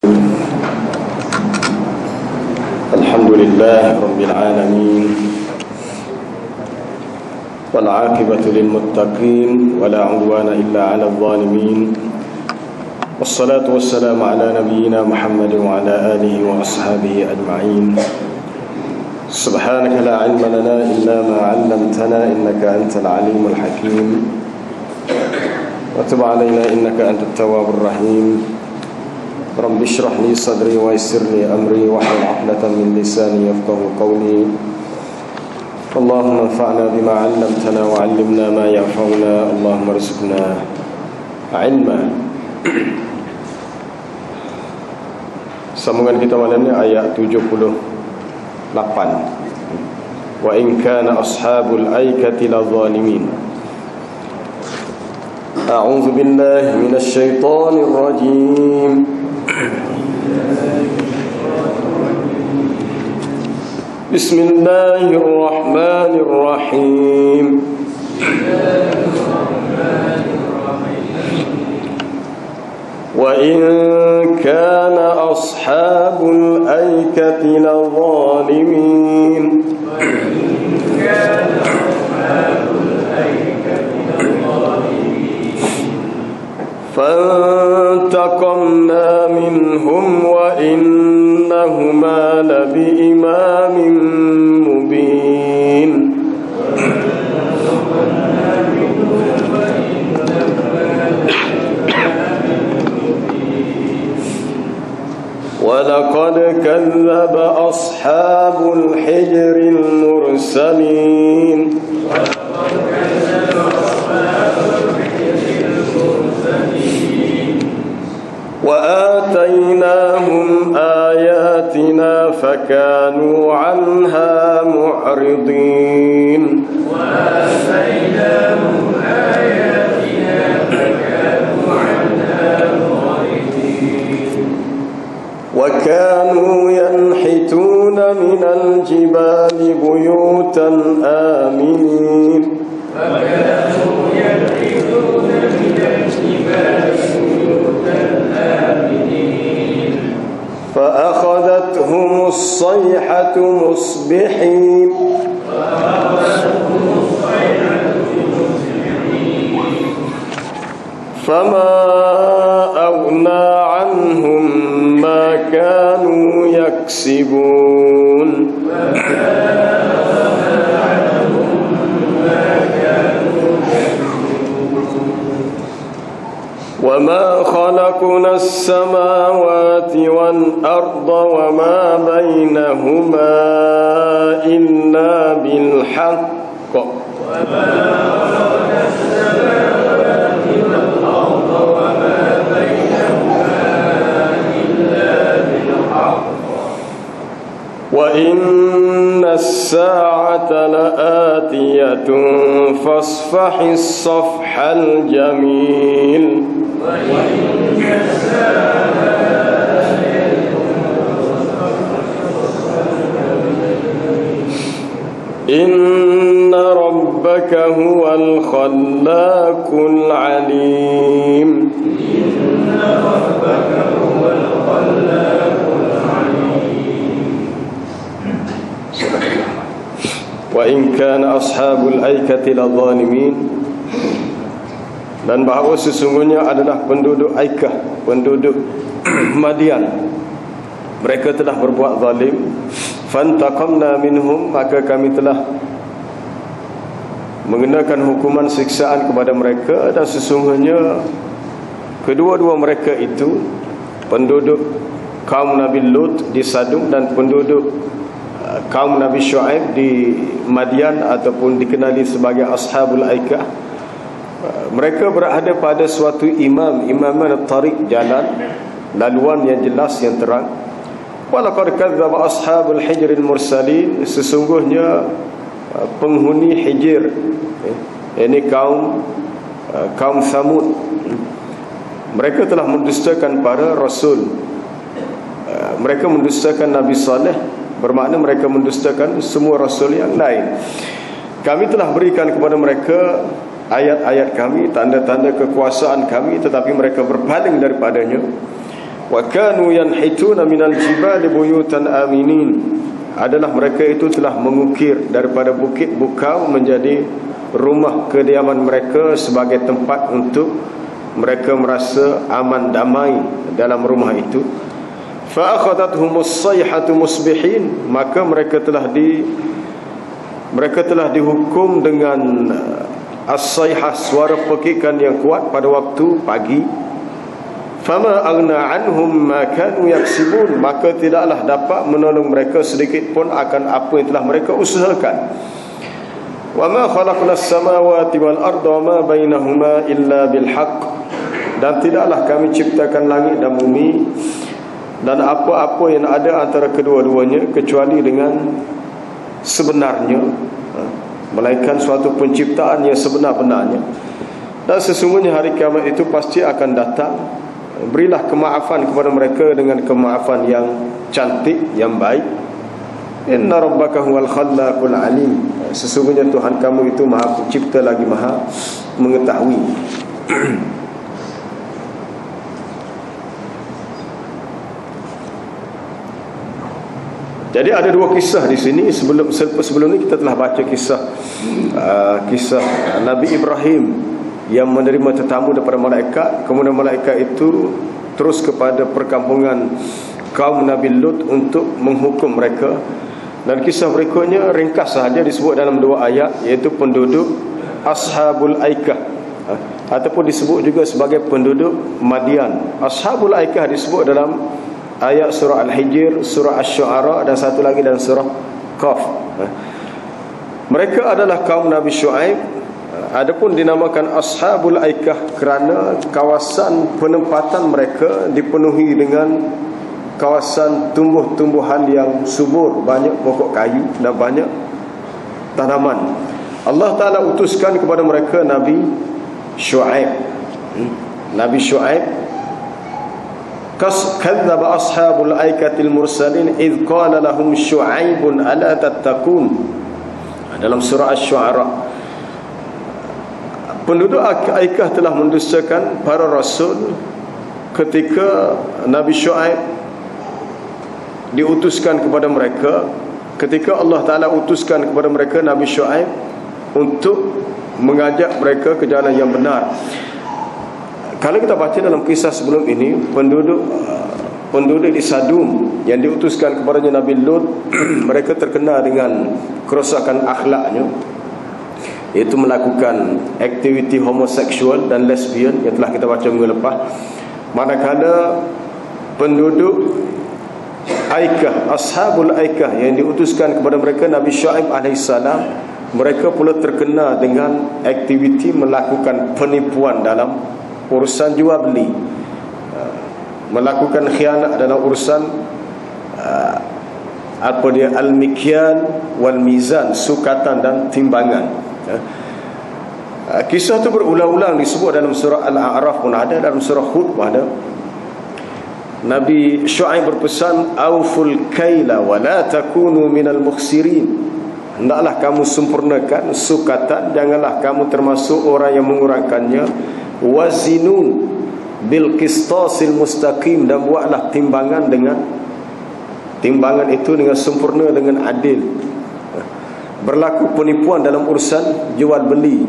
Alhamdulillah Rabbil Alamin, wal aqibatu lil muttaqin, wala udwana illa 'alal zalimin. Wassalatu wassalamu ala nabiyyina Muhammad wa ala alihi wa ashabihi ajma'in. Subhanaka la 'ilma lana illa ma 'allamtana innaka antal alimul hakim. Wa tub 'alaina innaka antat tawwabur rahim. Rabbi shrah li sadri wa yassir li amri wahlul 'uqdatam min lisani yafqahu qawli. Allahumma anfa'na bima 'allamtana wa 'allimna ma yanfa'una. Allahumma rizqna 'ilma. Sambungan kita malam ini ayat 78. Wa in kana ashabul aikati ladzalimin. A'udzu billahi minasy syaithanir rajim. Bismillahirrahmanirrahim. Wa in kana ashabul aikati ladzalimin. فانتقمنا منهم وإنهما لبإمام مبين ولقد كذب أصحاب الحجر المرسلين وآتيناهم آياتنا فكانوا عنها معرضين وكانوا ينحتون من الجبال بيوتا آمنين فأخذتهم الصيحة مصبحين فما أغنى عنهم ما كانوا يكسبون وما خلقنا السماوات والأرض وما بينهما إلا بالحق وإن الساعة لآتية فاصفح الصفح الجميل إن ربك هو الخلاق العليم Wa in kana ashabul aikati ladzalimin, dan bahawa sesungguhnya adalah penduduk Aikah, penduduk Madian, mereka telah berbuat zalim. Fantaqamna minhum, maka kami telah mengenakan hukuman siksaan kepada mereka. Dan sesungguhnya kedua-dua mereka itu, penduduk kaum Nabi Lut di Sadum dan penduduk kaum Nabi Shu'aib di Madian ataupun dikenali sebagai Ashabul Aikah, mereka berada pada suatu imaman tariq, jalan laluan yang jelas, yang terang. Walaqad kadzdzaba ashabul hijril mursalin, sesungguhnya penghuni Hijr, ini kaum Thamud, mereka telah mendustakan para rasul. Mereka mendustakan Nabi Saleh, bermakna mereka mendustakan semua rasul yang lain. Kami telah berikan kepada mereka ayat-ayat kami, tanda-tanda kekuasaan kami, tetapi mereka berpaling daripadanya. Wa kanu yanhituna minal jibali buyutan aminin. Adalah mereka itu telah mengukir daripada bukit bukau menjadi rumah kediaman mereka sebagai tempat untuk mereka merasa aman damai dalam rumah itu. Fa akhadhathumus sayhatu musbihin, maka mereka telah dihukum dengan as-sayhah, suara pekikan yang kuat pada waktu pagi. Fama aghna anhum ma kanu yaksibun, maka tidaklah dapat menolong mereka sedikit pun akan apa yang telah mereka usahakan. Wa ma khalaqnas samawati wal arda wa ma bainahuma illa bil haqq, dan tidaklah kami ciptakan langit dan bumi dan apa-apa yang ada antara kedua-duanya kecuali dengan sebenarnya, melainkan suatu penciptaan yang sebenar-benarnya. Dan sesungguhnya hari kiamat itu pasti akan datang. Berilah kemaafan kepada mereka dengan kemaafan yang cantik, yang baik. Inna rabbaka huwal khallaqul alim, sesungguhnya Tuhan kamu itu Maha Pencipta lagi Maha Mengetahui. Jadi ada dua kisah di sini. Sebelum ini kita telah baca kisah Nabi Ibrahim yang menerima tetamu daripada malaikat. Kemudian malaikat itu terus kepada perkampungan kaum Nabi Lut untuk menghukum mereka. Dan kisah berikutnya ringkas sahaja disebut dalam dua ayat, iaitu penduduk Ashabul Aikah, ataupun disebut juga sebagai penduduk Madian. Ashabul Aikah disebut dalam ayat surah Al-Hijr, surah Asy-Syu'ara, dan satu lagi dalam surah Qaf. Mereka adalah kaum Nabi Syuaib. Adapun dinamakan Ashabul Aikah kerana kawasan penempatan mereka dipenuhi dengan kawasan tumbuh-tumbuhan yang subur, banyak pokok kayu dan banyak tanaman. Allah Ta'ala utuskan kepada mereka Nabi Syuaib. Nabi Syuaib, kadzdzaba ashabul aikatil mursalin idh qala lahum syu'aibun ala tattaqun, dalam surah Asy-Syu'ara. Penduduk Aikah telah mendustakan para rasul ketika Nabi Syuaib diutuskan kepada mereka. Ketika Allah Ta'ala utuskan kepada mereka Nabi Syuaib untuk mengajak mereka ke jalan yang benar. Kalau kita baca dalam kisah sebelum ini, penduduk di Sadum yang diutuskan kepadanya Nabi Lut, mereka terkena dengan kerosakan akhlaknya, iaitu melakukan aktiviti homoseksual dan lesbian yang telah kita baca minggu lepas. Manakala penduduk Aikah, Ashabul Aikah yang diutuskan kepada mereka Nabi Syuaib alaihissalam, mereka pula terkena dengan aktiviti melakukan penipuan dalam urusan jual beli, melakukan khianat dalam urusan al-mikyal wal mizan, sukatan dan timbangan. Kisah itu berulang-ulang disebut dalam surah Al-A'raf pun ada, dalam surah Hud pun ada. Nabi Syuaib berpesan, auful kaila wa la takunu minal mukhsirin, hendaklah kamu sempurnakan sukatan, janganlah kamu termasuk orang yang mengurangkannya. Wazinu bil qistasil mustaqim, dan buatlah timbangan itu dengan sempurna, dengan adil. Berlaku penipuan dalam urusan jual beli.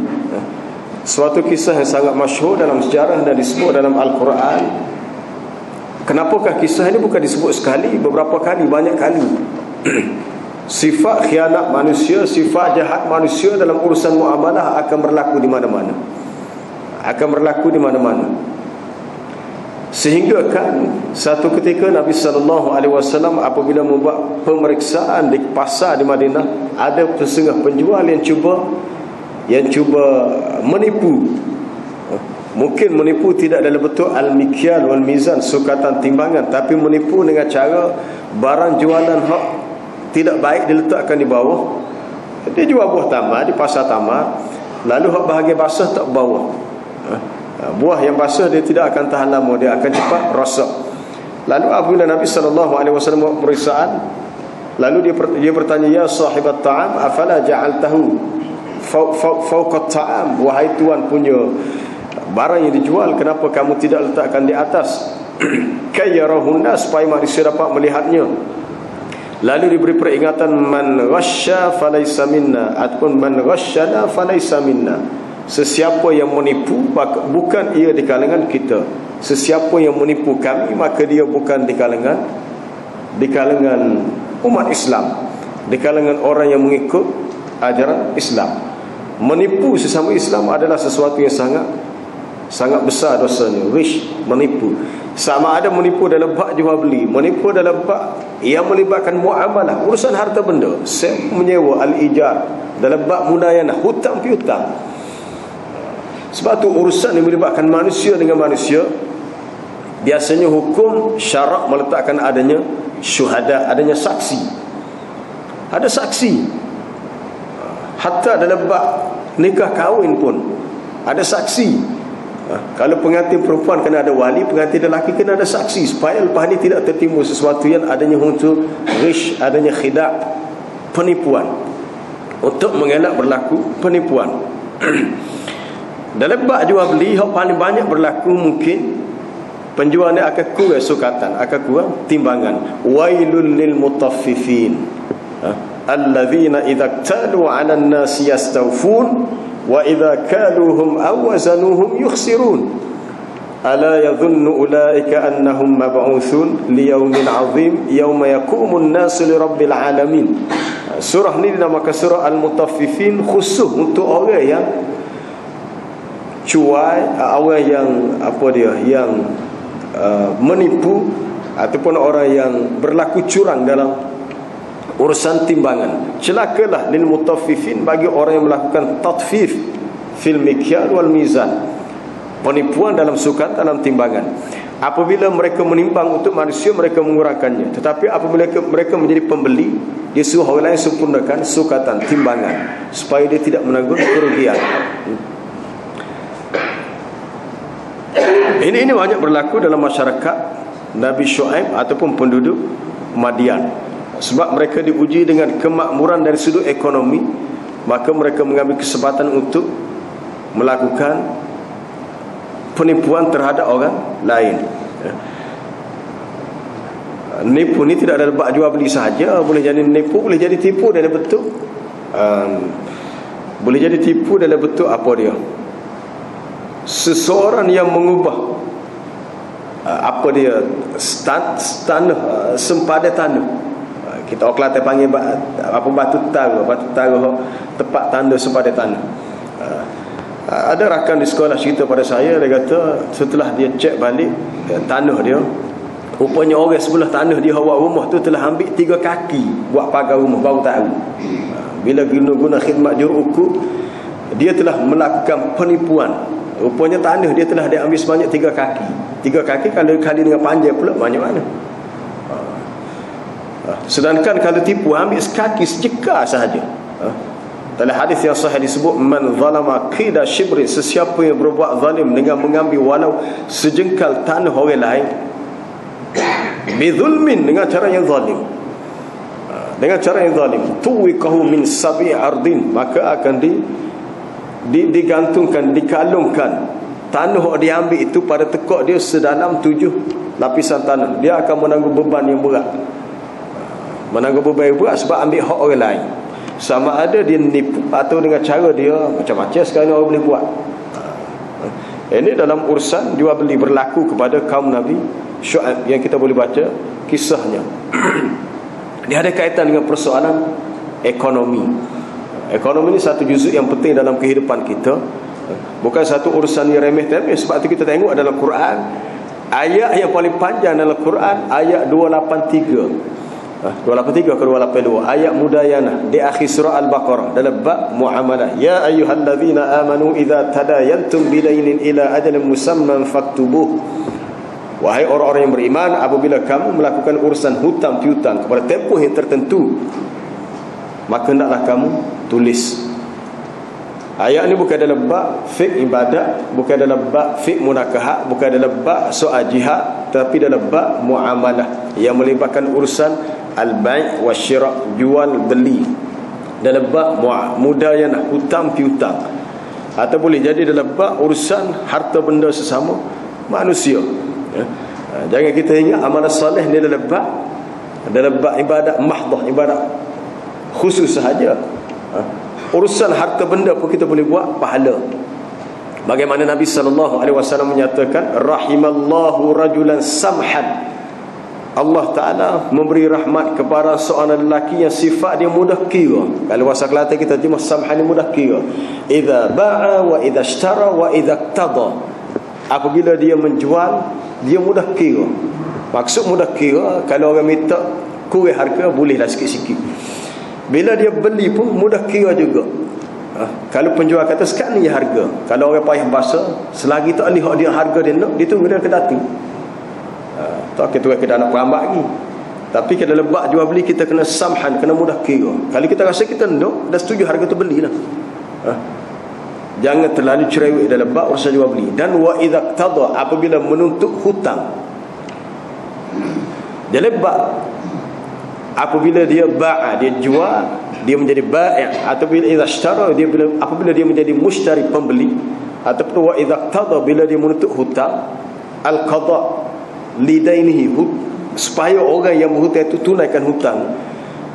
Suatu kisah yang sangat masyhur dalam sejarah dan disebut dalam Al-Quran. Kenapakah kisah ini bukan disebut sekali, beberapa kali, banyak kali? Sifat khianat manusia, sifat jahat manusia dalam urusan muamalah akan berlaku di mana-mana. Sehingga kan satu ketika Nabi SAW apabila membuat pemeriksaan di pasar di Madinah, ada setengah penjual yang cuba menipu. Mungkin menipu tidak dalam bentuk al-mikyal wal mizan, sukatan timbangan, tapi menipu dengan cara barang jualan hak tidak baik diletakkan di bawah. Dia jual buah tamar di pasar tamar, lalu hak bahagian basah tak bawa. Buah yang basah dia tidak akan tahan lama, dia akan cepat rosak. Lalu apabila Nabi SAW buat pemeriksaan, lalu dia bertanya, ya sahibat ta'am afala ja'altahu fawqa ta'am, wahai tuan punya barang yang dijual, kenapa kamu tidak letakkan di atas kayyarahunna, supaya manusia dapat melihatnya. Lalu diberi peringatan, man ghasya falaysa minna, ataupun man ghasyana falaysa minna. Sesiapa yang menipu, bukan ia di kalangan kita. Sesiapa yang menipu kami, maka dia bukan di kalangan umat Islam, di kalangan orang yang mengikut ajaran Islam. Menipu sesama Islam adalah sesuatu yang sangat besar dosanya. Menipu, sama ada menipu dalam bab jual beli, menipu dalam bab yang melibatkan muamalah, urusan harta benda, menyewa, al-ijar, dalam bab mudayanah, hutang piutang. Sebab tu urusan yang melibatkan manusia dengan manusia, biasanya hukum syarak meletakkan adanya syuhada, adanya saksi. Ada saksi. Hatta dalam bab nikah kahwin pun ada saksi. Kalau pengantin perempuan kena ada wali, pengantin lelaki kena ada saksi, supaya lepas ni tidak tertimbul sesuatu yang adanya unsur ghish, adanya khidak, penipuan, untuk mengelak berlaku penipuan. Dalam bab jual beli, yang paling banyak berlaku mungkin penjual ni akan kurang sukatan, akan kurang timbangan. Wailul lil mutaffifin alladzina idza talu 'alan nasi yastawfun wa idza kaluhum aw wazanuhum yukhsirun ala yadhunnu ulaika annahum mab'uthun liyaumin 'azim yauma yaqumun nasu lirabbil alamin. Surah ni dinamakan surah Al-Mutaffifin, khusus untuk orang yang cuai, orang yang yang menipu, ataupun orang yang berlaku curang dalam urusan timbangan. Celakalah lil mutaffifin, bagi orang yang melakukan tatfif fil mikyal wal mizan, penipuan dalam sukat, dalam timbangan. Apabila mereka menimbang untuk manusia, mereka mengurangkannya. Tetapi apabila mereka menjadi pembeli, dia suruh orang lain sempurnakan sukatan, timbangan, supaya dia tidak menanggung kerugian. Ini banyak berlaku dalam masyarakat Nabi Syuaib ataupun penduduk Madian. Sebab mereka diuji dengan kemakmuran dari sudut ekonomi, maka mereka mengambil kesempatan untuk melakukan penipuan terhadap orang lain. Nipu ni tidak ada bab jual beli sahaja, boleh jadi nipu, boleh jadi tipu dalam bentuk boleh jadi tipu dalam bentuk apa dia? Seseorang yang mengubah sempadan tanah. Kita orang Kelantan panggil batu taruh tempat tanda sempadan tanah. Ada rakan di sekolah cerita pada saya, dia kata setelah dia cek balik tanah dia, rupanya orang sebelah tanah dia buat rumah tu telah ambil 3 kaki buat pagar rumah, baru tahu. Bila guna khidmat juruku, dia telah melakukan penipuan. Rupanya tanah dia telah diambil sebanyak 3 kaki. 3 kaki kalau kali dengan panjang pula banyak mana. Sedangkan kalau tipu ambil sekaki, sejekar sahaja. Dalam hadis yang sahih disebut, man zalama qida shibrin, sesiapa yang berbuat zalim dengan mengambil walau sejengkal tanah orang lain, bizulmin, dengan cara yang zalim, tuwikahu min sabi ardin, maka akan digantungkan, dikalungkan tanah dia ambil itu pada tekuk dia sedalam 7 lapisan tanah. Dia akan menanggung beban yang berat, sebab ambil hak orang lain. Sama ada dia nipu atau dengan cara dia macam-macam sekarang orang boleh buat. Ini dalam urusan jual beli berlaku kepada kaum Nabi Syuaib yang kita boleh baca kisahnya. Dia ada kaitan dengan persoalan ekonomi. Ekonomi ini satu juzuk yang penting dalam kehidupan kita, bukan satu urusan yang remeh-temeh. Sebab itu kita tengok dalam Quran, ayat yang paling panjang dalam Quran ayat 283 ke 282, ayat mudayanah di akhir surah Al-Baqarah dalam bab muamalah. Ya ayyuhallazina amanu idza tadayantum bidainin ila ajalin musamman faktubuh. Wahai orang-orang yang beriman, apabila kamu melakukan urusan hutang piutang kepada tempoh yang tertentu, maka hendaklah kamu tulis. Ayat ini bukan dalam bab fiqh ibadat, bukan dalam bab fiqh munakahat, bukan dalam bab soal jihad, tapi dalam bab muamalah yang melibatkan urusan al-bai' wa syira', jual beli, dalam bab mudayanah, hutang piutang, atau boleh jadi dalam bab urusan harta benda sesama manusia. Jangan kita ingat amalan soleh ni adalah lebat ibadat mahdah, ibadat khusus sahaja. Urusan harta benda pun kita boleh buat pahala. Bagaimana Nabi SAW menyatakan, rahimallahu rajulan samhan. Allah Ta'ala memberi rahmat kepada seorang lelaki yang sifat dia mudah kira. Kalau bahasa Kelantan kita terjemah samhan ni mudah kira. Idza ba'a wa idza ishtara wa idza iqtada. Apabila dia menjual, dia mudah kira. Maksud mudah kira, kalau orang minta kurang harga, bolehlah sikit-sikit. Bila dia beli pun mudah kira juga. Kalau penjual kata sekarang ni harga, kalau orang payah bahasa, selagi tak lihat dia harga dia nak, dia tunggu dia ke datu. Tak kita nak perambat lagi. Tapi kalau lebat jual beli, kita kena samhan, kena mudah kira. Kalau kita rasa kita nak, dah setuju harga tu belilah. Jangan terlalu cerewet dan lebat urusan jual beli. Dan wa idza qtada, apabila menuntut hutang, dia lebat. Apabila dia ba'a, dia jual, dia menjadi bai'. Ataupun idza ishtara, apabila dia menjadi mushtari, pembeli. Ataupun wa idza qtada, bila dia menuntut hutang, al-qada lidainihi, supaya orang yang berhutang itu tunaikan hutang,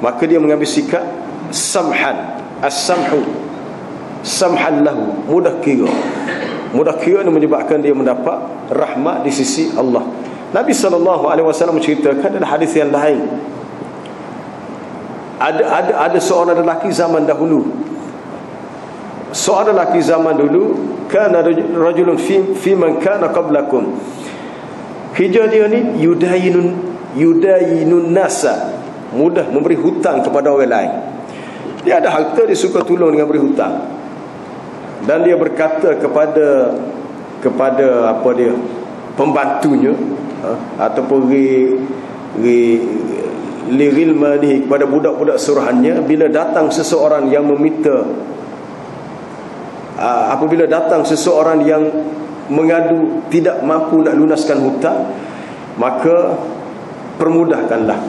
maka dia mengambil sikap samhan. As-samhu samhan lahu, mudah kira. Mudah kira ini menyebabkan dia mendapat rahmat di sisi Allah. Nabi SAW menceritakan dalam hadis yang lain, ada seorang lelaki zaman dahulu. Seorang lelaki zaman dulu, kana rajulun fi man kana qablakum. Kerja dia ni yudayinun nasa, mudah memberi hutang kepada orang lain. Dia ada harta, dia suka tolong dengan beri hutang. Dan dia berkata kepada apa dia, pembantunya, ataupun lirilmani, kepada budak-budak suruhannya, bila datang seseorang yang meminta, apabila datang seseorang yang mengadu tidak mampu nak lunaskan hutang, maka permudahkanlah.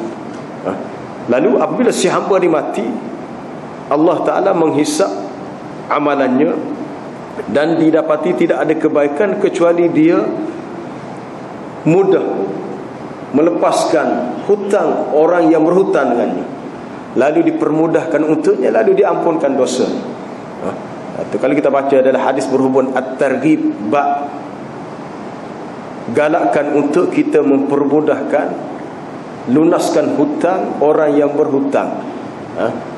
Lalu apabila si hamba ni mati, Allah Ta'ala menghisap amalannya dan didapati tidak ada kebaikan kecuali dia mudah melepaskan hutang orang yang berhutang dengannya, lalu dipermudahkan untuknya, lalu diampunkan dosa. Itu kalau kita baca adalah hadis berhubung at-targhib, galakkan untuk kita mempermudahkan lunaskan hutang orang yang berhutang.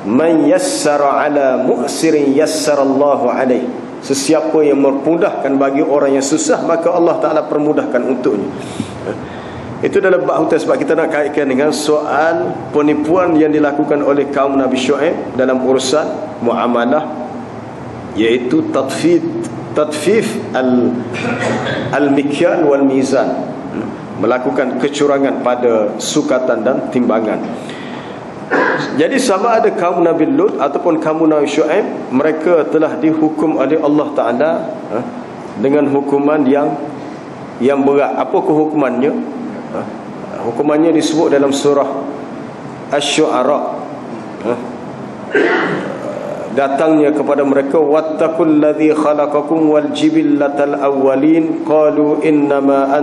Man yassara ala mu'sirin yassarallahu alaih. Sesiapa yang memudahkan bagi orang yang susah, maka Allah Ta'ala permudahkan untuknya. Itu dalam bab hutang. Sebab kita nak kaitkan dengan soal penipuan yang dilakukan oleh kaum Nabi Syuaib dalam urusan muamalah, iaitu tadfif al-mikyal wal mizan, melakukan kecurangan pada sukatan dan timbangan. Jadi sama ada kaum Nabi Lut ataupun kaum Nabi Syuaib, mereka telah dihukum oleh Allah Ta'ala dengan hukuman yang berat. Apakah hukumannya? Hukumannya disebut dalam surah Asy-Syu'ara. Datangnya kepada mereka, wattaqul ladzi khalaqakum wal jibillatal awwalin qalu innama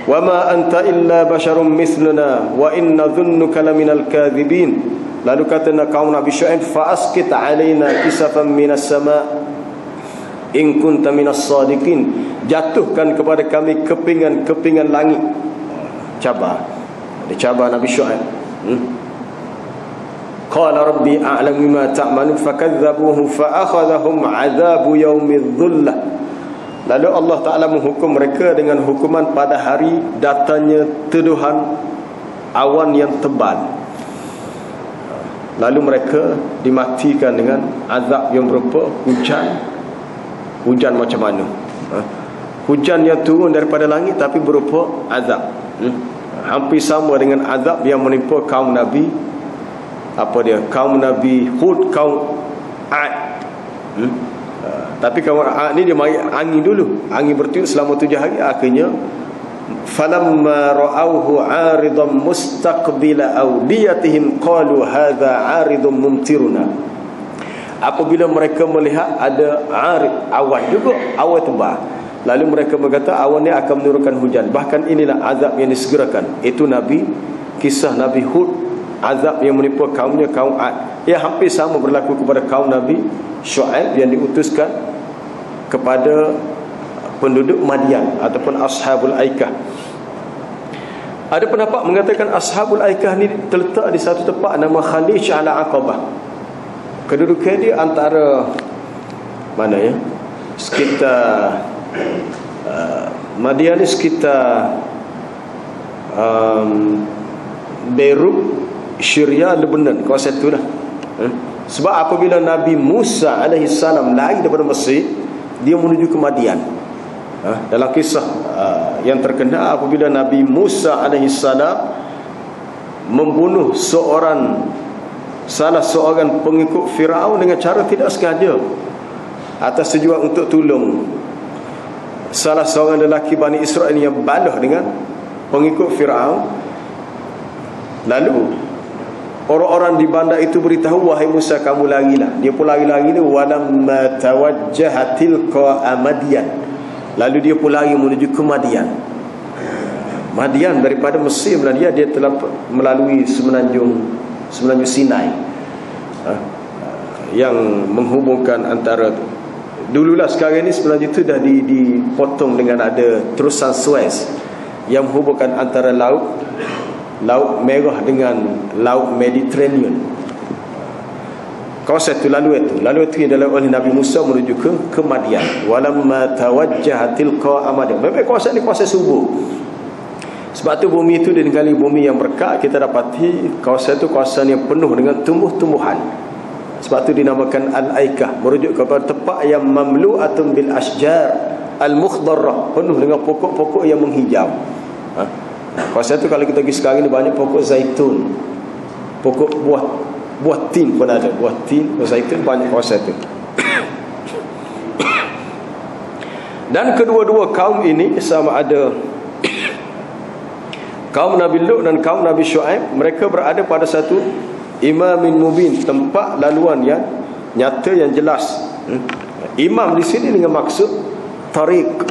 wama anta illa basyarum mithluna wa inna dhunnuka laminal kadhibin. Lalu kata kaum Nabi Syuaib, fa asqit alaina kisafan minas sama in kunta minas sadiqin. Jatuhkan kepada kami kepingan langit. Cabar. Dicabar Nabi Syuaib. Qala rabbi a'lamu bima ta'malun fakadzabuhu fa'akhadhahum 'adzabu yaumidz dhullah. Lalu Allah Ta'ala menghukum mereka dengan hukuman pada hari datangnya teduhan awan yang tebal. Lalu mereka dimatikan dengan azab yang berupa hujan macam mana? Hujan yang turun daripada langit tapi berupa azab. Hampir sama dengan azab yang menimpa kaum Nabi, kaum Nabi Hud, kaum Ad. Tapi kaum Ad ni dia mari angin dulu. Angin bertiup selama 7 hari. Akhirnya falamma ra'awhu 'aridan mustaqbila awdiyatihim qalu hadza 'aridun mumtiruna. Apabila mereka melihat ada arid, awan juga, awan tebal, Lalu mereka berkata awan ini akan menurunkan hujan. Bahkan inilah azab yang disegerakan. Itu kisah Nabi Hud, azab yang menimpa kaumnya, kaum Ad. Ya, hampir sama berlaku kepada kaum Nabi Syuaib yang diutuskan kepada penduduk Madian ataupun Ashabul Aikah. Ada pendapat mengatakan Ashabul Aikah ni terletak di satu tempat nama Khalij al-Aqabah. Kedudukan dia antara mana ya? Sekitar Madian ni sekitar Beirut, Syria, Lebanon, kawasan itu lah. Sebab apabila Nabi Musa AS lari daripada Mesir, dia menuju ke Madian. Dalam kisah yang terkenal, apabila Nabi Musa AS membunuh salah seorang pengikut Firaun dengan cara tidak sengaja, atas tujuan untuk tolong salah seorang lelaki Bani Israel yang balah dengan pengikut Firaun. Lalu orang-orang di bandar itu beritahu, wahai Musa, kamu larilah. Dia pun lari-lari ni, walamma tawajjaha tilqa Madian. Lalu dia pun lari menuju ke Madian. Madian daripada Mesir, dia telah melalui semenanjung Sinai, yang menghubungkan antara, dululah, sekarang ini sebenarnya itu dah dipotong dengan ada terusan Suez yang menghubungkan antara Laut Merah dengan Laut Mediterranean. Kawasan itu lalu itu yang dilalui oleh Nabi Musa menuju ke Madian. Walamma tawajjaha tilqa Madian. Memang kawasan ini kawasan subur. Sebab tu bumi itu dinamai bumi yang berkat. Kita dapati kawasan itu kawasan yang penuh dengan tumbuh-tumbuhan. Sebab tu dinamakan Al-Aikah, merujuk kepada tempat yang mamlu'atun bil ashjar al-mukhdarrah, penuh dengan pokok-pokok yang menghijau. Kawasan itu kalau kita pergi sekarang ni banyak pokok zaitun, pokok buah tin pun ada, buah zaitun banyak kawasan itu. Dan kedua-dua kaum ini sama ada kaum Nabi Lut dan kaum Nabi Syuaib, mereka berada pada satu imamin mubin, tempat laluan yang nyata, yang jelas. Imam di sini dengan maksud tariq,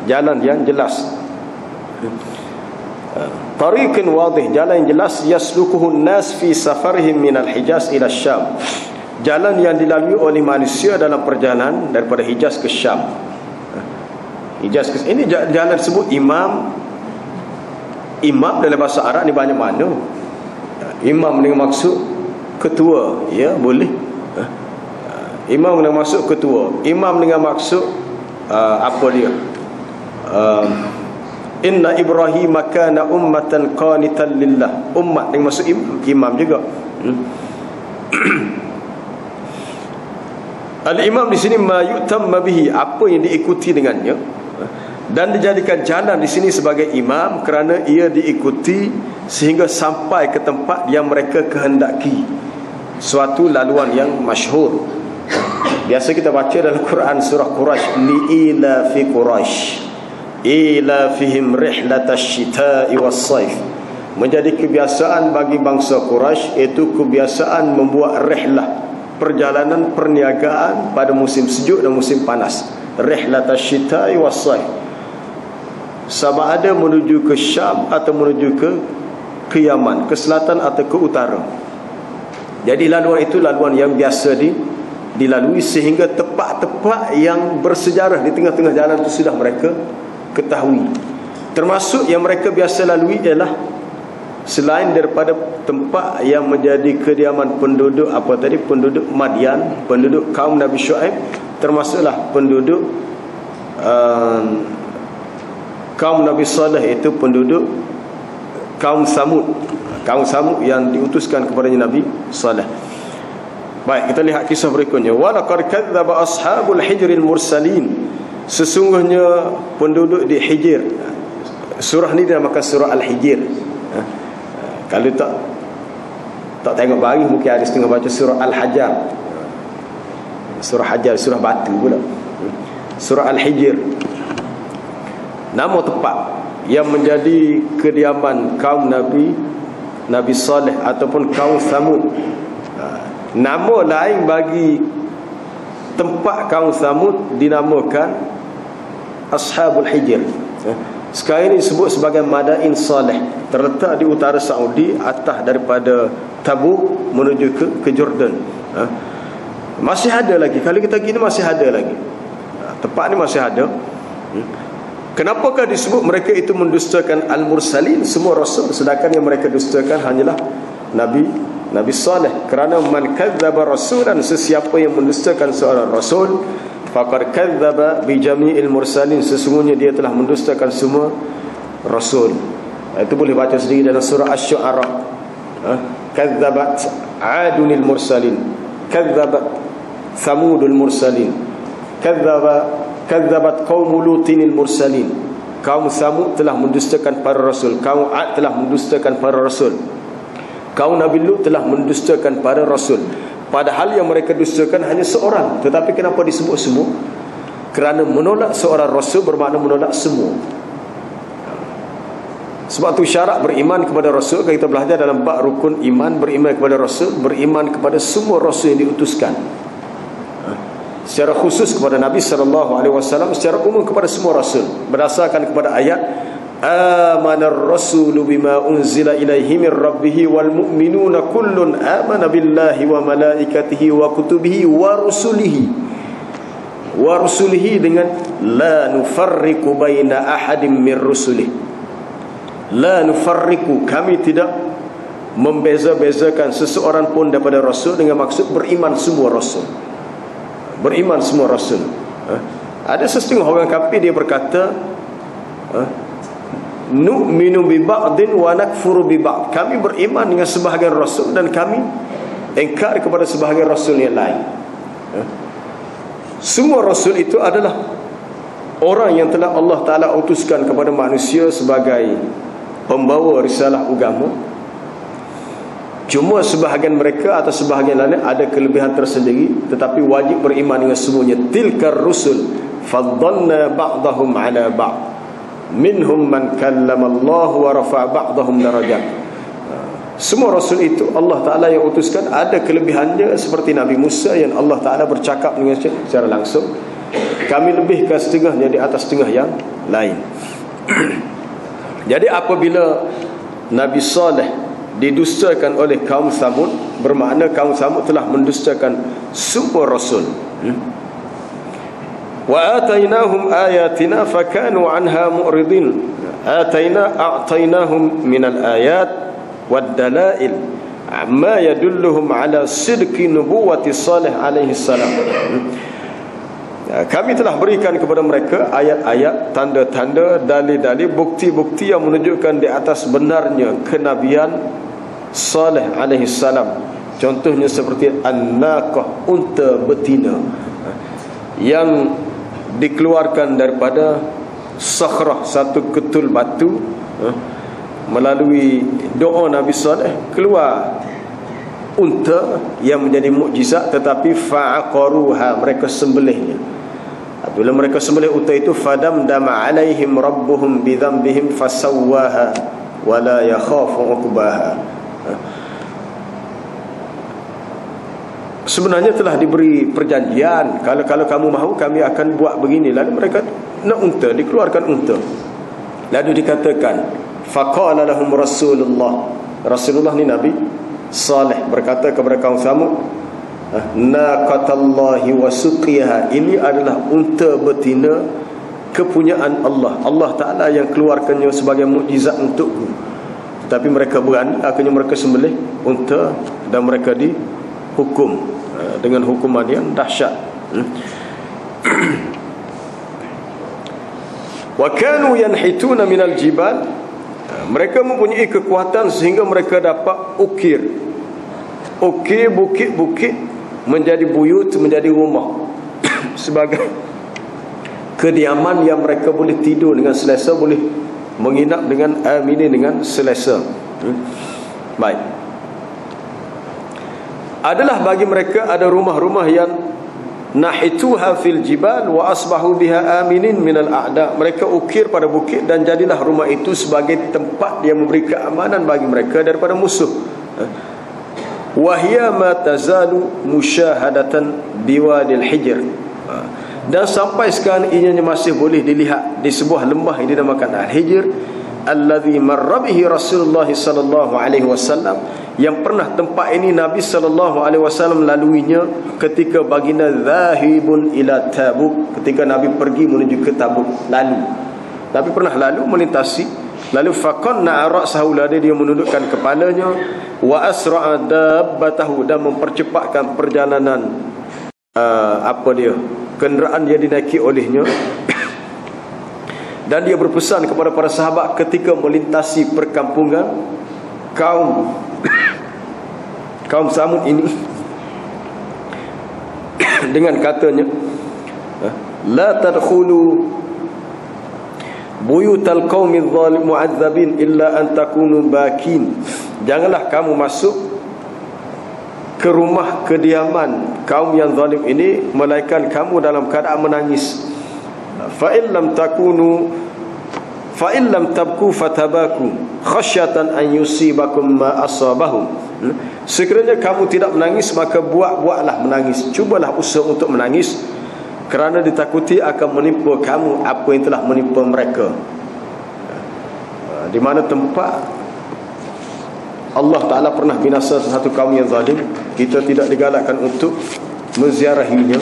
jalan yang jelas. Tariqun wadih, jalan yang jelas, yaslukuhun nas fi safarihim minal Hijaz ila Syam, jalan yang dilalui oleh manusia dalam perjalanan daripada Hijaz ke Syam. Ini jalan tersebut imam dalam bahasa Arab ni banyak makna. Imam dengan maksud ketua, ya, boleh. Imam dengan maksud ketua, imam dengan maksud apa dia? Inna Ibrahim kana ummatan qanitan lillah. Umat dengan maksud imam juga. Al-imam di sini ma yutamma bihi, apa yang diikuti dengannya, dan dijadikan jalan di sini sebagai imam kerana ia diikuti sehingga sampai ke tempat yang mereka kehendaki, suatu laluan yang masyhur. Biasa kita baca dalam Quran surah Quraisy, li'ila fi Quraisy ila fihim rihlatash shita'i was-saif, menjadi kebiasaan bagi bangsa Quraisy, itu kebiasaan membuat rihlah, perjalanan perniagaan pada musim sejuk dan musim panas. Rihlatash shita'i was-saif, sama ada menuju ke Syam atau menuju ke Yaman, ke selatan atau ke utara. Jadi laluan itu laluan yang biasa dilalui, sehingga tempat-tempat yang bersejarah di tengah-tengah jalan itu sudah mereka ketahui. Termasuk yang mereka biasa lalui ialah, selain daripada tempat yang menjadi kediaman penduduk penduduk Madian, penduduk kaum Nabi Syuaib, termasuklah penduduk kaum Nabi Saleh, itu penduduk kaum Samud yang diutuskan kepadanya Nabi Saleh. Baik, kita lihat kisah berikutnya. Wa laqad kadzdzaba ashabul hijril mursalin, sesungguhnya penduduk di Hijr. Surah ni dinamakan surah Al-Hijr. Kalau tak tengok bagi, mungkin ada setengah baca surah Al-Hajar. Surah Hajar, surah batu pula. Surah Al-Hijr, nama tempat yang menjadi kediaman kaum Nabi Saleh ataupun kaum Samud. Nama lain bagi tempat kaum Samud dinamakan Ashabul Hijr. Sekarang ini disebut sebagai Madain Saleh, terletak di utara Saudi, atas daripada Tabuk menuju ke Jordan. Masih ada lagi. Kalau kita gini masih ada lagi. Tempat ni masih ada. Kenapakah disebut mereka itu mendustakan Al-Mursalin, semua Rasul, sedangkan yang mereka dustakan hanyalah Nabi Saleh? Kerana man kadzdzaba rasulan, sesiapa yang mendustakan seorang Rasul, faqad kadzdzaba bi jami'il mursalin, sesungguhnya dia telah mendustakan semua Rasul. Itu boleh baca sendiri dalam surah Asy-Syu'ara. Kadzabat 'adunil mursalin, kadzabat Thamudul mursalin, kadzabat qaum Lutinil mursalin. Kaum Thamud telah mendustakan para rasul, kaum 'Ad telah mendustakan para rasul, kaum Nabi Lut telah mendustakan para rasul. Padahal yang mereka dustakan hanya seorang. Tetapi kenapa disebut semua? Kerana menolak seorang rasul bermakna menolak semua. Sebab tu syarat beriman kepada rasul, kalau kita belajar dalam bab rukun iman, beriman kepada rasul, beriman kepada semua rasul yang diutuskan. Secara khusus kepada Nabi SAW, secara umum kepada semua rasul, berdasarkan kepada ayat amanar rasulu bima unzila ilaihi min rabbih wal mu'minuna kullun amana billahi wa malaikatihi wa kutubihi wa rusulihi dengan la nufarriqu baina ahadin min rusulih. La nufarriqu, kami tidak membeza-bezakan seseorang pun daripada rasul, dengan maksud beriman semua rasul. Beriman semua rasul. Ada setengah orang kafir dia berkata nu'minu bi ba'din wa nakfuru bi ba'd. Kami beriman dengan sebahagian rasul dan kami ingkar kepada sebahagian rasul yang lain. Semua rasul itu adalah orang yang telah Allah Ta'ala utuskan kepada manusia sebagai pembawa risalah agama. Cuma sebahagian mereka atau sebahagian lain ada kelebihan tersendiri, tetapi wajib beriman dengan semuanya. Tilkar rusul faddalna ba'dahum ala ba'd, minhum man kallama Allah wa rafa'a ba'dahum darajat. Semua rasul itu Allah Ta'ala yang utuskan ada kelebihannya, seperti Nabi Musa yang Allah Ta'ala bercakap dengan secara langsung. Kami lebihkan setengahnya di atas setengah yang lain. Jadi apabila Nabi Saleh didustakan oleh kaum Thamud, bermakna kaum Thamud telah mendustakan semua rasul. Wa atainahum ayatina fakanu anha mu'ridin. A'tainahum minal ayat wad dalail amma yadulluhum ala sidqi nubuwati Saleh alaihi salam. Kami telah berikan kepada mereka ayat-ayat, tanda-tanda, dalil-dalil, bukti-bukti yang menunjukkan di atas benarnya kenabian Saleh alaihi salam. Contohnya seperti an-naqah, unta betina yang dikeluarkan daripada sakhrah, satu ketul batu, melalui doa Nabi Saleh keluar unta yang menjadi mukjizat, tetapi fa'aqaruha, mereka sembelihnya. Bila mereka sembelih unta itu, fadamdama alaihim rabbuhum bidhanbihim fasawwaha wa la yakhafu uqbaha. Sebenarnya telah diberi perjanjian, kalau kamu mahu kami akan buat begini. Lalu mereka nak unta, dikeluarkan unta. Lalu dikatakan faqala lahum Rasulullah ni Nabi Saleh berkata kepada kaum Thamud, naqatallahi wa suqiyaha, ini adalah unta betina kepunyaan Allah. Allah Ta'ala yang keluarkannya sebagai mukjizat untukku. Tapi mereka berani, akhirnya mereka sembelih unta dan mereka dihukum dengan hukuman yang dahsyat. Wa kanu yanhituna minal jibal, mereka mempunyai kekuatan sehingga mereka dapat ukir bukit-bukit menjadi buyut, menjadi rumah sebagai kediaman yang mereka boleh tidur dengan selesa, boleh menginap dengan aminin, dengan selesa. Baik. Adalah bagi mereka ada rumah-rumah yang nahituha fil jibal wa asbahu biha aminin minal a'da. Mereka ukir pada bukit dan jadilah rumah itu sebagai tempat yang memberi keamanan bagi mereka daripada musuh. Wa hiya ma tazalu musyahadatan biwadil hijr. Dan sampai sekarang ianya masih boleh dilihat di sebuah lembah yang dinamakan Al-Hijr, alladhi marra bihi Rasulullah sallallahu alaihi wasallam, yang pernah tempat ini Nabi sallallahu alaihi wasallam laluinya ketika baginda zahibun ila Tabuk, ketika Nabi pergi menuju ke Tabuk. Nabi pernah lalu melintasi, lalu faqanna ra'sahu, dia menundukkan kepalanya, wa asra'a dabbatahu, dan mempercepatkan perjalanan kenderaan dia dinaiki olehnya. Dan dia berpesan kepada para sahabat ketika melintasi perkampungan kaum Samud ini dengan katanya, la tadkhulu buyutal qaumil zalim mu'adzabin illa an takunu bakin, janganlah kamu masuk ke rumah kediaman kaum yang zalim ini melainkan kamu dalam keadaan menangis. Fa in lam tabku fatabaku khasyatan an yusibakum ma asabahum. Sekiranya kamu tidak menangis, maka buatlah menangis, cubalah usaha untuk menangis, kerana ditakuti akan menimpa kamu apa yang telah menimpa mereka. Di mana tempat Allah Ta'ala pernah binasa satu kaum yang zalim, kita tidak digalakkan untuk menziarahinya.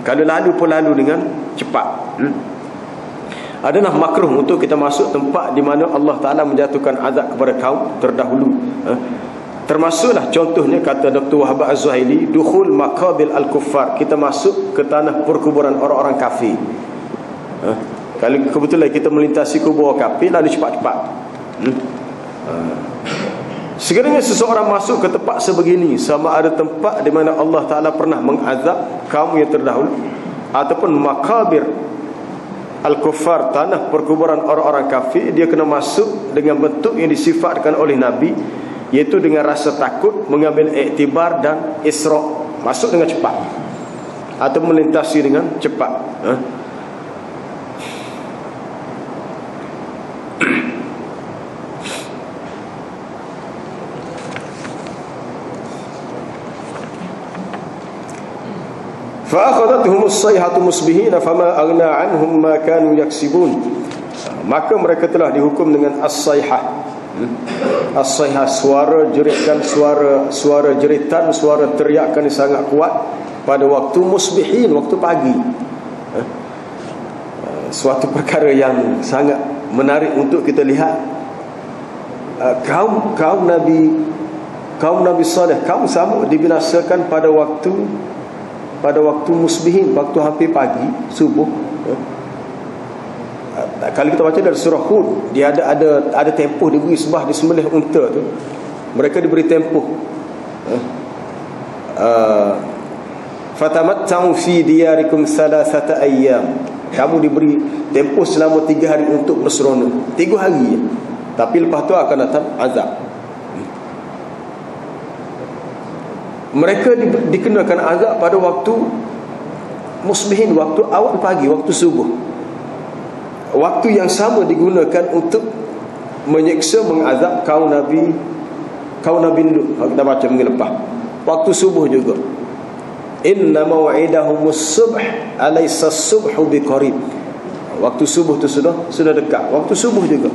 Kalau lalu pun lalu dengan cepat. Adalah makruh untuk kita masuk tempat di mana Allah Ta'ala menjatuhkan azab kepada kaum terdahulu. Termasuklah contohnya kata Dr. Wahab Az-Zuhaili, dukhul maqabil al-kuffar, kita masuk ke tanah perkuburan orang-orang kafir. Kalau kebetulan kita melintasi kubur kafir, lalu cepat-cepat. Sekiranya seseorang masuk ke tempat sebegini, sama ada tempat di mana Allah Ta'ala pernah mengazab kaum yang terdahulu, ataupun maqabir al-kuffar, tanah perkuburan orang-orang kafir, dia kena masuk dengan bentuk yang disifatkan oleh Nabi, iaitu dengan rasa takut, mengambil iktibar dan isra', masuk dengan cepat atau melintasi dengan cepat. فَأَخَذَتْهُمُ الصَّيْحَةُ مُصْبِحِينَ فَمَا أَغْنَى عَنْهُمْ مَا كَانُوا يَكْسِبُونَ. Maka mereka telah dihukum dengan as-sayhah. As-sayhah, suara jeritan, suara jeritan, suara teriakan yang sangat kuat pada waktu musbihin, waktu pagi. Suatu perkara yang sangat menarik untuk kita lihat. Kaum Nabi Saleh, kaum Samud dibinasakan pada waktu musbihin, waktu hampir pagi, subuh. Kalau kita baca dari surah Hud, dia ada tempoh diberi sebah disembelih unta tu. Mereka diberi tempoh. Fatamatta'u fi diyarikum thalathata ayyam. Kamu diberi tempoh selama 3 hari untuk berseronok. 3 hari. Tapi lepas tu akan datang azab. Mereka dikenakan azab pada waktu musbihin, waktu awal pagi, waktu subuh. Waktu yang sama digunakan untuk menyeksa, mengazab kaum Nabi Lut. Kita baca minggu lepas. Waktu subuh juga. Inna maw'idahumus subh alaysa subhu biqarib. Waktu subuh tu sudah dekat. Waktu subuh juga.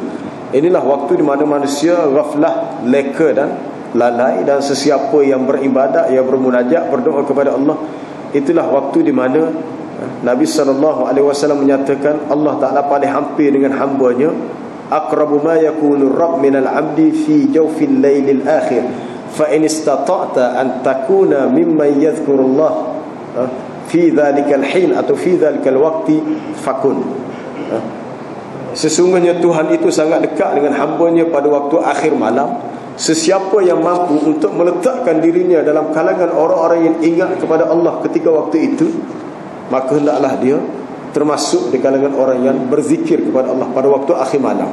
Inilah waktu di mana manusia ghaflah, leka dan lalai, dan sesiapa yang beribadat, yang bermunajat, berdoa kepada Allah, itulah waktu di mana Nabi SAW menyatakan Allah Ta'ala paling hampir dengan hambanya. Aqrabu ma yakunu rabb minal abdi fi jawfil laylil akhir, fa in istata'ta an takuna mimman yadhkurullah fi dhalikal hin atau fi dhalikal waqti fakun. Sesungguhnya Tuhan itu sangat dekat dengan hambanya pada waktu akhir malam. Sesiapa yang mampu untuk meletakkan dirinya dalam kalangan orang-orang yang ingat kepada Allah ketika waktu itu, maka hendaklah dia termasuk di kalangan orang yang berzikir kepada Allah pada waktu akhir malam.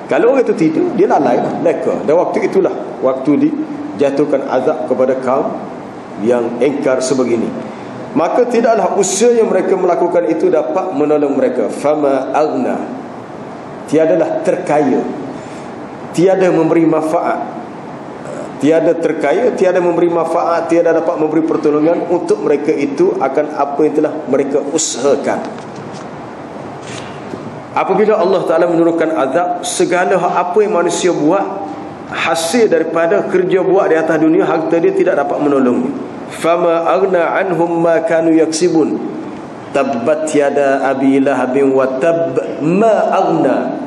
Kalau orang itu tidur, dia lalai, leka. Dan waktu itulah waktu dijatuhkan azab kepada kaum yang engkar sebegini. Maka tidaklah usaha yang mereka melakukan itu dapat menolong mereka. Fama aghna, tiadalah terkaya, tiada memberi manfaat, tiada terkaya, tiada memberi manfaat, tiada dapat memberi pertolongan untuk mereka itu akan apa yang telah mereka usahakan. Apabila Allah Ta'ala menurunkan azab, segala apa yang manusia buat, hasil daripada kerja buat di atas dunia, harta dia tidak dapat menolongnya. Fama aghna anhum ma kanu yaksibun, tabbat yada abi lahabin wa tab ma aghna.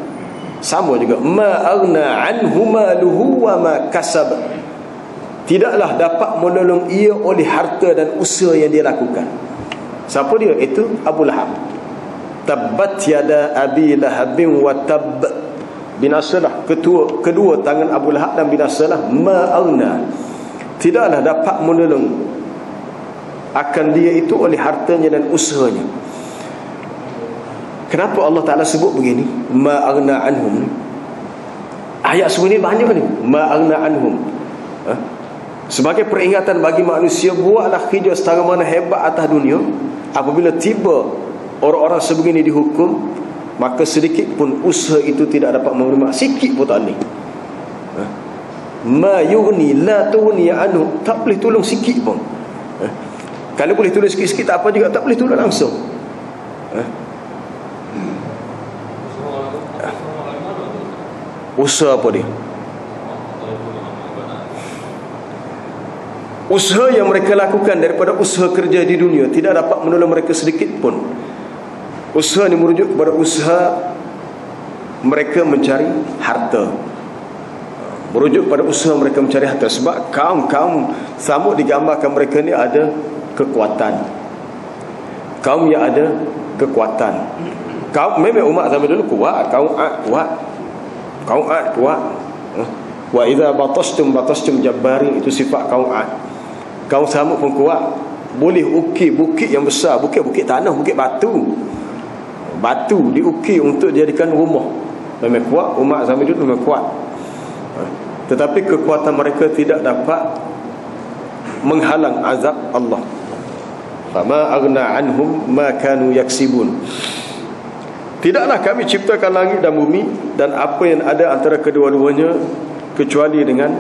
Sama juga, ma aghna anhu maluhu wa ma kasab, tidaklah dapat menolong ia oleh harta dan usaha yang dia lakukan. Siapa dia? Itu Abu Lahab. Tabbat yada abi lahabin wa tab, binasalah kedua tangan Abu Lahab dan binasalah. Ma aghna, tidaklah dapat menolong akan dia itu oleh hartanya dan usahanya. Kenapa Allah Ta'ala sebut begini? Ma aghna anhum. Ayat semua ni banyak ni. Ma aghna anhum. Sebagai peringatan bagi manusia, buatlah kerja setara mana hebat atas dunia. Apabila tiba orang-orang sebegini dihukum, maka sedikit pun usaha itu tidak dapat memberi makna. Sikit pun tak boleh. Ma yughni la tughni anhu, tak boleh tolong sikit pun. Kalau boleh tolong sikit-sikit tak apa juga, tak boleh tolong langsung. Usaha apa dia? Usaha yang mereka lakukan daripada usaha kerja di dunia tidak dapat menolong mereka sedikit pun. Usaha ini merujuk kepada usaha mereka mencari harta, merujuk pada usaha mereka mencari harta. Sebab kaum Samud digambarkan mereka ni ada kekuatan, kaum yang ada kekuatan. Kaum memang umat zaman dulu kuat, kaum Ad kuat. Wa idza batastum jabbarin, itu sifat kaum Ad. Kaum Samud pun kuat, boleh ukir bukit yang besar, bukit tanah, bukit batu diukir untuk dijadikan rumah. Memang kuat, umat zaman dulu memang kuat. Tetapi kekuatan mereka tidak dapat menghalang azab Allah. Fama aghna anhum ma kanu yaksibun. Tidaklah kami ciptakan langit dan bumi dan apa yang ada antara kedua-duanya kecuali dengan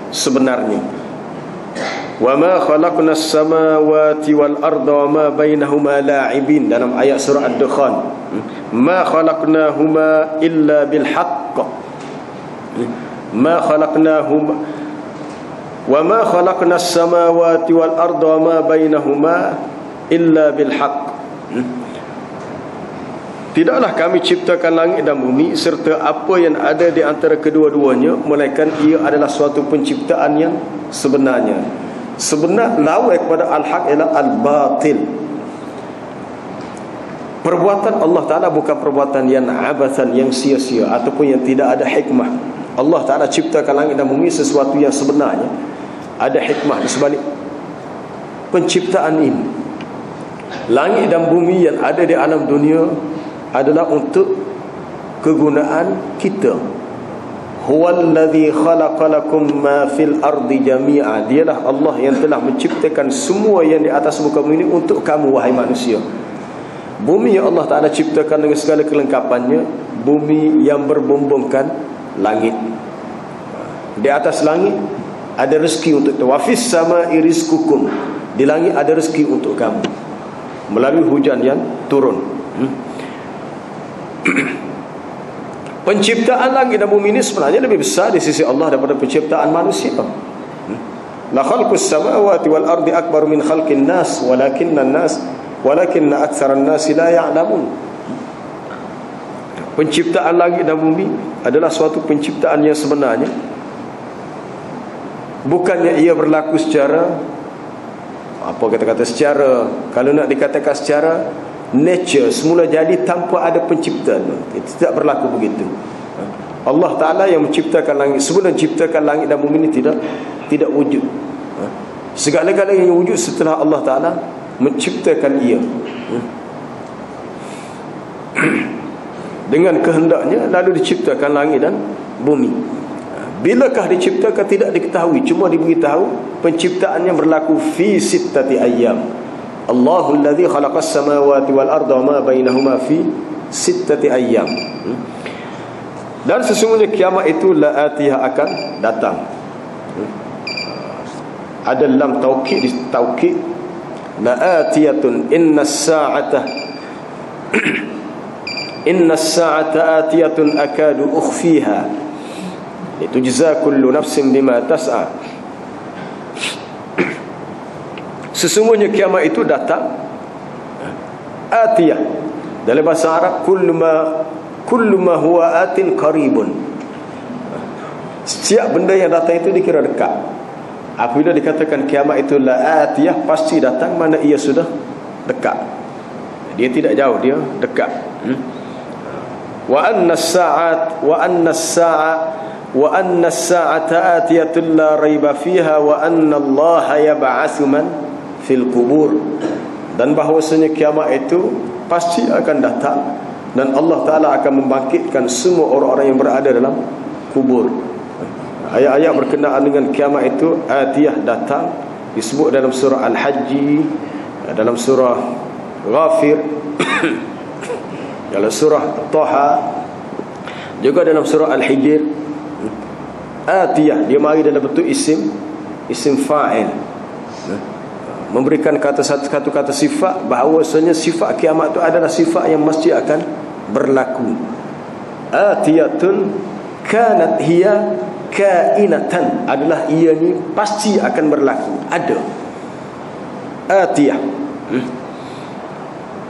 sebenarnya. Wa ma khalaqnas samawati wal arda wa ma bainahuma la'ibin, dalam ayat surah Ad-Dukhan. Ma khalaqnahuma illa bil haqq. Ma khalaqnahuma wa ma khalaqnas samawati wal arda wa ma bainahuma illa bil haqq. Tidaklah kami ciptakan langit dan bumi serta apa yang ada di antara kedua-duanya, melainkan ia adalah suatu penciptaan yang sebenarnya. Sebenar lawan kepada al-haq ialah al-batil. Perbuatan Allah Ta'ala bukan perbuatan yang abathan, yang sia-sia ataupun yang tidak ada hikmah. Allah Ta'ala ciptakan langit dan bumi sesuatu yang sebenarnya ada hikmah di sebalik penciptaan ini. Langit dan bumi yang ada di alam dunia adalah untuk kegunaan kita. Huwallazi khalaqalakum ma fil ardi jami'a, dialah Allah yang telah menciptakan semua yang di atas muka bumi ini untuk kamu wahai manusia. Bumi yang Allah Ta'ala ciptakan dengan segala kelengkapannya, bumi yang berbumbungkan langit. Di atas langit ada rezeki untuk kita. Wa fis sama'i rizqukum, di langit ada rezeki untuk kamu melalui hujan yang turun. Penciptaan langit dan bumi ini sebenarnya lebih besar di sisi Allah daripada penciptaan manusia. La khalqus samawati wal ardi akbar min khalqin nas walakinna aktsaran nas la ya'lamun. Penciptaan langit dan bumi adalah suatu penciptaan yang sebenarnya. Bukannya ia berlaku secara secara, kalau nak dikatakan secara nature, semula jadi tanpa ada pencipta. Itu tidak berlaku begitu. Allah Ta'ala yang menciptakan langit, sebelum menciptakan langit dan bumi ini tidak wujud. Segala-galanya yang wujud setelah Allah Ta'ala menciptakan ia dengan kehendaknya, lalu diciptakan langit dan bumi. Bilakah diciptakan tidak diketahui, cuma diberitahu penciptaannya berlaku fi sittati ayyam. Allahul ladzi khalaqas samawati wal arda wa ma bainahuma fi sittati ayyam. Dan sesungguhnya kiamat itu la'atiyah, akan datang. ada lam taukid, la'atiyatun innas sa'ata atiyatun akadu ukhfiha litujza kullu nafsin bima tas'a. Sesungguhnya kiamat itu datang. Atiyah dalam bahasa Arab kullu ma huwa atin qaribun. Setiap benda yang datang itu dikira dekat. Apabila dikatakan kiamat itu la'atiyah, pasti datang, mana ia sudah dekat. Dia tidak jauh, dia dekat. Wa anna as-sa'ata atiyatun la raiba fiha wa anna Allah yab'atsu man fil qubur. Dan bahawasanya kiamat itu pasti akan datang, dan Allah Ta'ala akan membangkitkan semua orang-orang yang berada dalam kubur. Ayat-ayat berkenaan dengan kiamat itu atiyah, datang, disebut dalam surah Al-Hajj, dalam surah Ghafir, dalam surah Taha, juga dalam surah Al-Hijr. Atiyah dia mari dalam bentuk isim fa'il, memberikan satu kata sifat, bahawasanya sifat kiamat itu adalah sifat yang mesti akan berlaku. Atiyatun kanat hiya kainatan, adalah ia ni pasti akan berlaku, ada. Atiyah.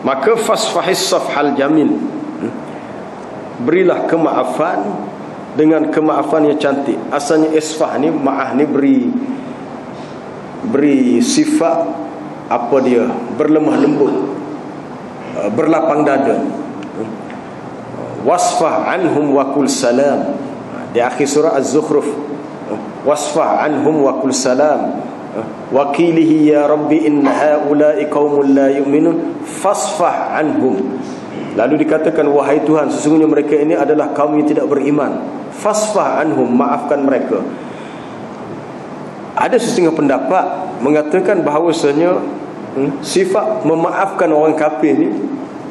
Maka fasfahis safhal jamil, berilah kemaafan dengan kemaafan yang cantik. Asalnya isfah ni, maaf ni beri sifat apa dia, berlemah lembut, berlapang dada. Wasfah anhum wa kul salam, di akhir surah Az-Zukhruf. Wasfah anhum wa kul salam wakilihi ya rabbi inna haula'i qaumun la yu'minun fasfah anhum. Lalu dikatakan, wahai Tuhan, sesungguhnya mereka ini adalah kaum yang tidak beriman. Fasfah anhum, maafkan mereka. Ada setengah pendapat mengatakan bahawasanya sifat memaafkan orang kafir ni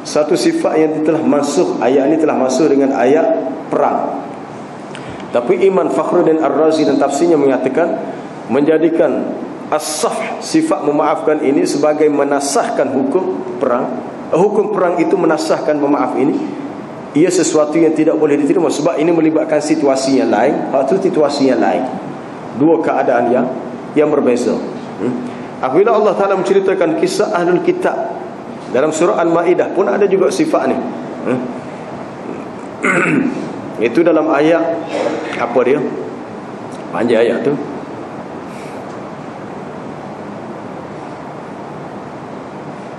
satu sifat yang telah masuk, ayat ini telah masuk dengan ayat perang. Tapi Imam Fakhruddin Ar-Razi dan tafsirnya mengatakan, menjadikan as-safh, sifat memaafkan ini, sebagai menasahkan hukum perang. Hukum perang itu menasahkan memaaf ini, ia sesuatu yang tidak boleh diterima, sebab ini melibatkan situasi yang lain. Itu situasi yang lain, dua keadaan yang berbeza. Apabila Allah Ta'ala menceritakan kisah Ahlul Kitab dalam surah Al-Ma'idah pun ada juga sifat ni. Itu dalam ayat apa dia? Panjang ayat tu.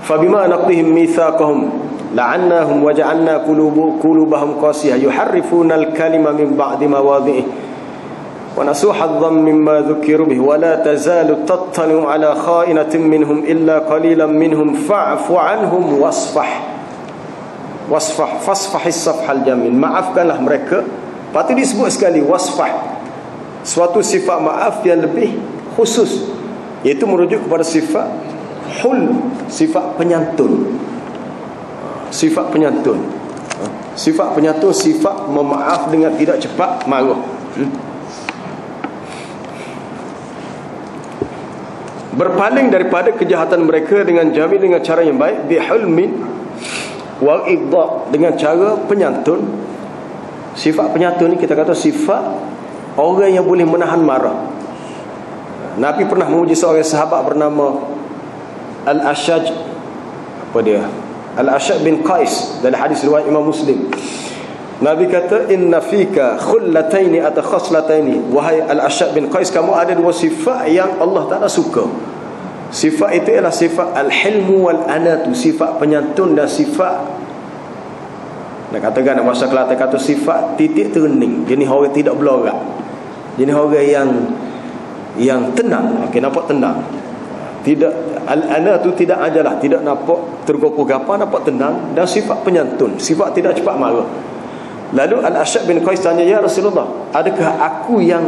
Fabima naqdihim mitsaqahum la'annahum wa ja'alna qulubahum qasiyah yuharrifuna al-kalima min ba'di mawadhi'i wa nasu haddan mimma dhukiru bihi wa la tazalu tattali'u ala kha'inatin minhum illa qalilan minhum fa'fu anhum fasfahis safhal jamil, maafkanlah mereka. Lepas tu disebut sekali wasfah, suatu sifat maaf yang lebih khusus, iaitu merujuk kepada sifat hul, sifat penyantun. Sifat penyantun, sifat memaaf dengan tidak cepat marah. Berpaling daripada kejahatan mereka dengan jamil, dengan cara yang baik, bihulmin wal idda, dengan cara penyantun. Sifat penyantun ni kita kata sifat orang yang boleh menahan marah. Nabi pernah memuji seorang sahabat bernama Al-Ashaj, apa dia? Al-Ashaj bin Qais, dalam hadis riwayat Imam Muslim. Nabi kata, inna fika khullataini atau khoslataini, wahai Al-Ashaj bin Qais, kamu ada dua sifat yang Allah Ta'ala suka. Sifat itu ialah sifat al-hilmu wal-anatu, sifat penyantun dan sifat, nak katakan dalam bahasa Kelantan kata sifat titik terening, jenis orang tidak belorak, jenis orang yang tenang. Okey, nampak tenang, tidak al-ana tu tidak ajalah, tidak nampak tergopoh-gopoh, nampak tenang, dan sifat penyantun, sifat tidak cepat marah. Lalu Al-Ashaj bin Qais tanya, ya Rasulullah, adakah aku yang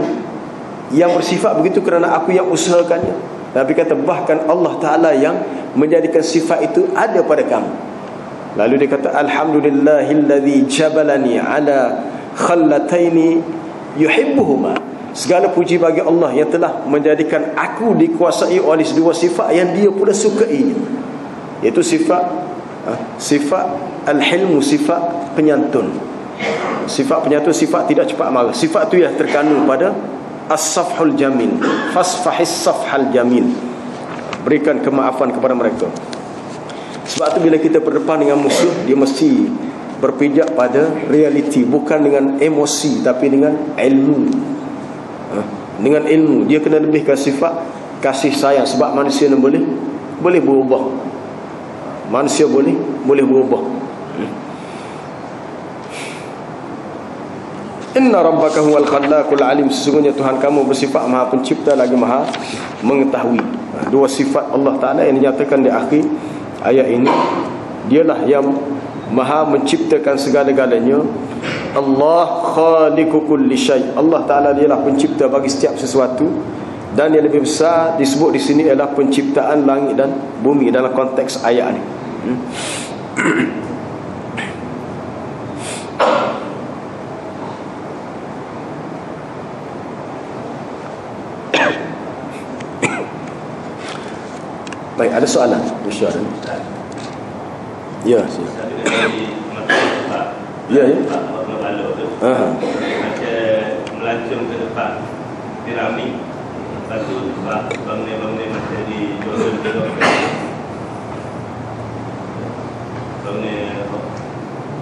bersifat begitu kerana aku yang usahakannya? Nabi kata, bahkan Allah Ta'ala yang menjadikan sifat itu ada pada kamu. Lalu dia kata, alhamdulillahilladzi jabalani ala khallataini yuhibbuhuma, Segala puji bagi Allah yang telah menjadikan aku dikuasai oleh dua sifat yang dia pula sukai, iaitu sifat al-hilmu, sifat penyantun. Sifat penyantun, sifat tidak cepat marah. Sifat tu yang terkandung pada as-safhul jamil, fasfahis safhal jamil, berikan kemaafan kepada mereka. Sebab tu bila kita berdepan dengan musuh, dia mesti berpijak pada realiti, bukan dengan emosi tapi dengan ilmu. Dengan ilmu dia kena lebihkan sifat kasih sayang, sebab manusia ni boleh berubah. Manusia boleh berubah. Inna rabbaka huwal khallaqul alim, sesungguhnya Tuhan kamu bersifat Maha Pencipta lagi Maha Mengetahui. Dua sifat Allah Ta'ala yang dinyatakan di akhir ayat ini. Dialah yang Maha menciptakan segala-galanya. Allah khaliqu kulli syai. Allah Ta'ala dialah pencipta bagi setiap sesuatu. Dan yang lebih besar disebut di sini adalah penciptaan langit dan bumi dalam konteks ayat ini. Baik, ada soalan? Insya-Allah. Ya, silakan. Ya, ya. Macam melancong ke depan piramid, lepas tu bangunan macam di Jordan ke bangunan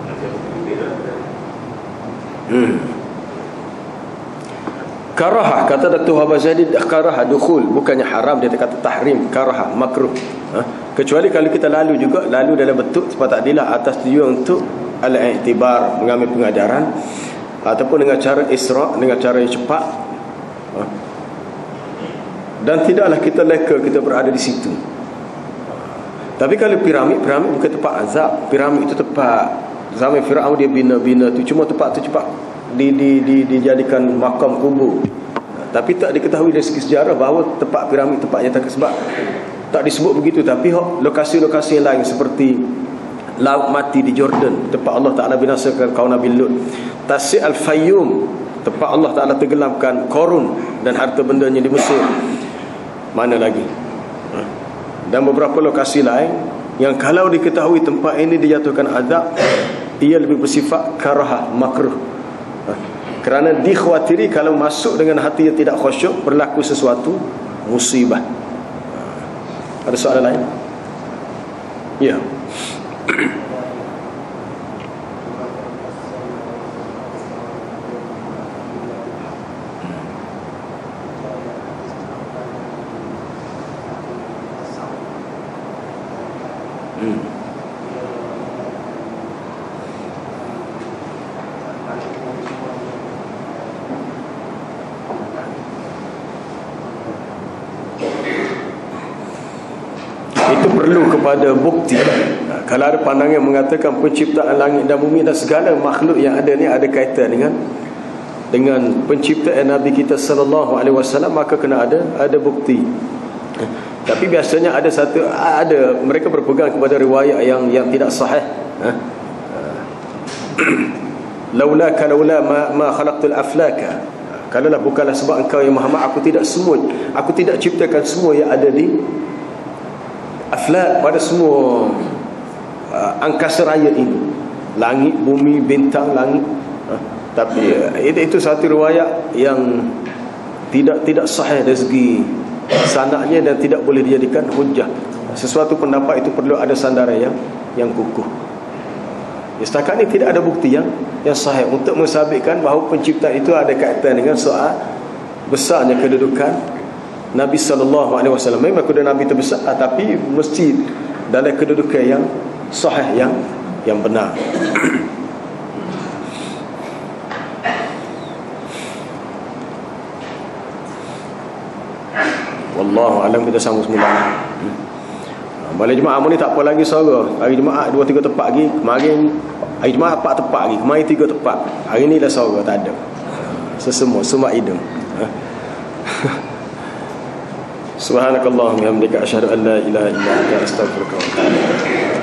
macam Karahah, kata Datuk Habazadi, karahah dukhul, bukannya haram, dia kata tahrim, karahah, makruh. Kecuali kalau kita lalu dalam bentuk sebab takdilah atas tujuan untuk al-i'tibar, mengambil pengajaran, ataupun dengan cara isra', dengan cara yang cepat. Dan tidaklah kita leka kita berada di situ. Tapi kalau piramid bukan tempat azab. Piramid itu tempat zaman Firaun dia bina-bina tu, cuma tempat tu cepat dijadikan makam kubur. Tapi tak diketahui dari segi sejarah bahawa tempat piramid tempatnya tak, sebab tak disebut begitu. Tapi lokasi-lokasi lain seperti Laut Mati di Jordan, tempat Allah Ta'ala binasakan kaum Nabi Lut. Tasik Al-Fayyum, tempat Allah Ta'ala tenggelamkan Korun dan harta bendanya di Mesir. Mana lagi? Dan beberapa lokasi lain yang kalau diketahui tempat ini dijatuhkan azab, ia lebih bersifat karahah, makruh. Kerana dikhawatiri kalau masuk dengan hati yang tidak khusyuk, berlaku sesuatu musibah. Ada soalan lain? Ya. Itu perlu kepada bukti. Kalau ada pandangan yang mengatakan penciptaan langit dan bumi dan segala makhluk yang ada ni ada kaitan dengan penciptaan Nabi kita sallallahu alaihi wasallam, maka kena ada bukti. Tapi biasanya ada mereka berpegang kepada riwayat yang tidak sahih. Laula ma khalaqtul aflaka. Kalaulah bukanlah sebab engkau yang Muhammad, aku tidak ciptakan semua yang ada di aflak, pada semua angkasa raya ini, langit, bumi, bintang, langit. Tapi itu satu riwayat yang tidak sahih dari segi sanadnya dan tidak boleh dijadikan hujah. Sesuatu pendapat itu perlu ada sandaran yang kukuh. Setakat ini tidak ada bukti yang sahih untuk mensabitkan bahawa penciptaan itu ada kaitan dengan soal besarnya kedudukan Nabi sallallahu alaihi wasallam. Memang kedudukan Nabi terbesar, tapi mesti dalam kedudukan yang sahih, yang benar. Wallahu alam. Kita sambung semula. Balik Jumaat ni tak apa lagi suara. Hari Jumaat 2-3 tepat lagi. Kemarin hari Jumaat 4 tepat lagi. Kemarin 3 tepat. Hari ni dah suara tak ada. Semua hidung. Subhanakallahumma wa bihamdika asyhadu an la ilaha illa anta astaghfiruka wa atubu ilaik.